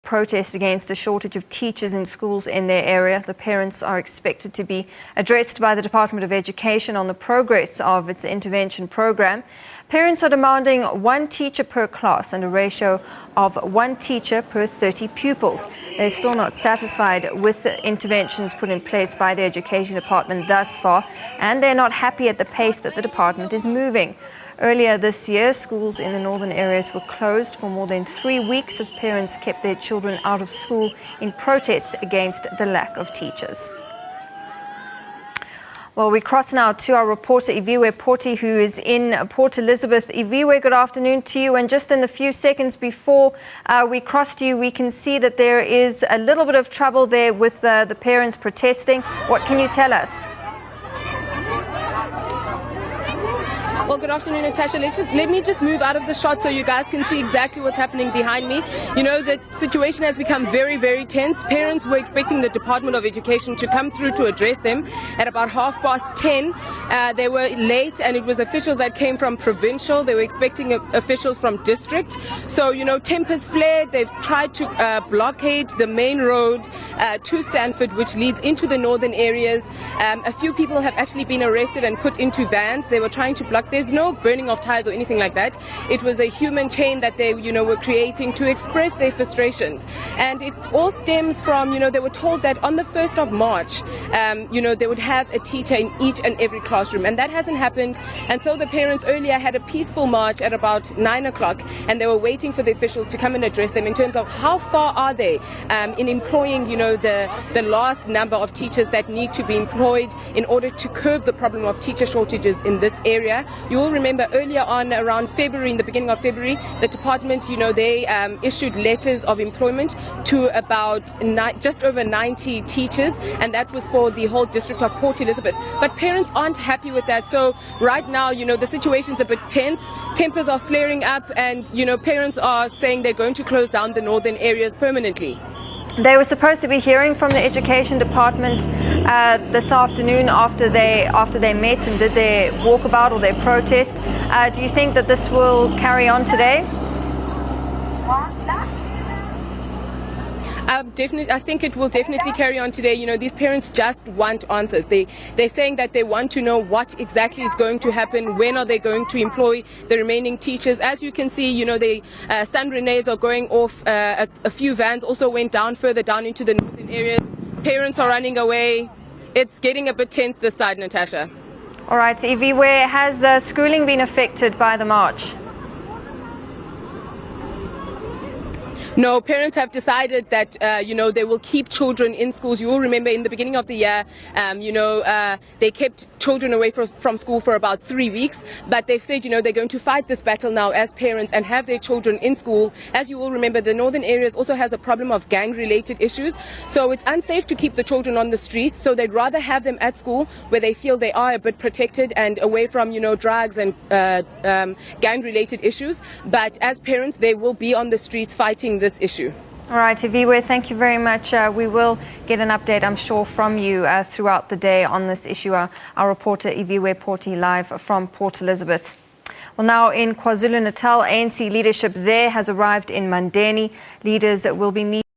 protest against a shortage of teachers in schools in their area. The parents are expected to be addressed by the Department of Education on the progress of its intervention program. Parents are demanding one teacher per class and a ratio of one teacher per 30 pupils. They're still not satisfied with the interventions put in place by the Education Department thus far, and they're not happy at the pace that the department is moving. Earlier this year, schools in the northern areas were closed for more than 3 weeks as parents kept their children out of school in protest against the lack of teachers. Well, we cross now to our reporter Iviwe Porti, who is in Port Elizabeth. Iviwe, good afternoon to you. And just in the few seconds before we cross to you, we can see that there is a little bit of trouble there with the parents protesting. What can you tell us? Well, good afternoon, Natasha. Let me just move out of the shot so you guys can see exactly what's happening behind me. You know, the situation has become very, very tense. Parents were expecting the Department of Education to come through to address them at about 10:30. They were late, and it was officials that came from provincial. They were expecting officials from district. So, you know, tempers flared. They've tried to blockade the main road to Stanford, which leads into the northern areas. A few people have actually been arrested and put into vans. They were trying to block. There's no burning of tires or anything like that. It was a human chain that they, were creating to express their frustrations. And it all stems from, they were told that on the 1st of March, they would have a teacher in each and every classroom. And that hasn't happened. And so the parents earlier had a peaceful march at about 9 o'clock, and they were waiting for the officials to come and address them in terms of how far are they in employing, the last number of teachers that need to be employed in order to curb the problem of teacher shortages in this area. You will remember earlier on around February, in the beginning of February, the department, they issued letters of employment to about just over 90 teachers, and that was for the whole district of Port Elizabeth. But parents aren't happy with that. So right now, the situation's a bit tense. Tempers are flaring up, and, parents are saying they're going to close down the northern areas permanently. They were supposed to be hearing from the Education Department this afternoon after they met and did their walkabout or their protest. Do you think that this will carry on today? I think it will definitely carry on today. These parents just want answers. They're saying that they want to know what exactly is going to happen. When are they going to employ the remaining teachers? As you can see, the stun grenades are going off. A few vans also went down further down into the northern areas. Parents are running away. It's getting a bit tense this side, Natasha. All right, Evie, where has schooling been affected by the march? No, parents have decided that, they will keep children in schools. You will remember in the beginning of the year, they kept children away from school for about 3 weeks. But they've said, they're going to fight this battle now as parents and have their children in school. As you will remember, the northern areas also has a problem of gang-related issues. So it's unsafe to keep the children on the streets. So they'd rather have them at school where they feel they are a bit protected and away from, drugs and gang-related issues. But as parents, they will be on the streets fighting this issue. All right, Iviwe, thank you very much. We will get an update, I'm sure, from you throughout the day on this issue. Our reporter Iviwe Porti live from Port Elizabeth. Well, now in KwaZulu-Natal, ANC leadership there has arrived in Mandeni. Leaders will be meeting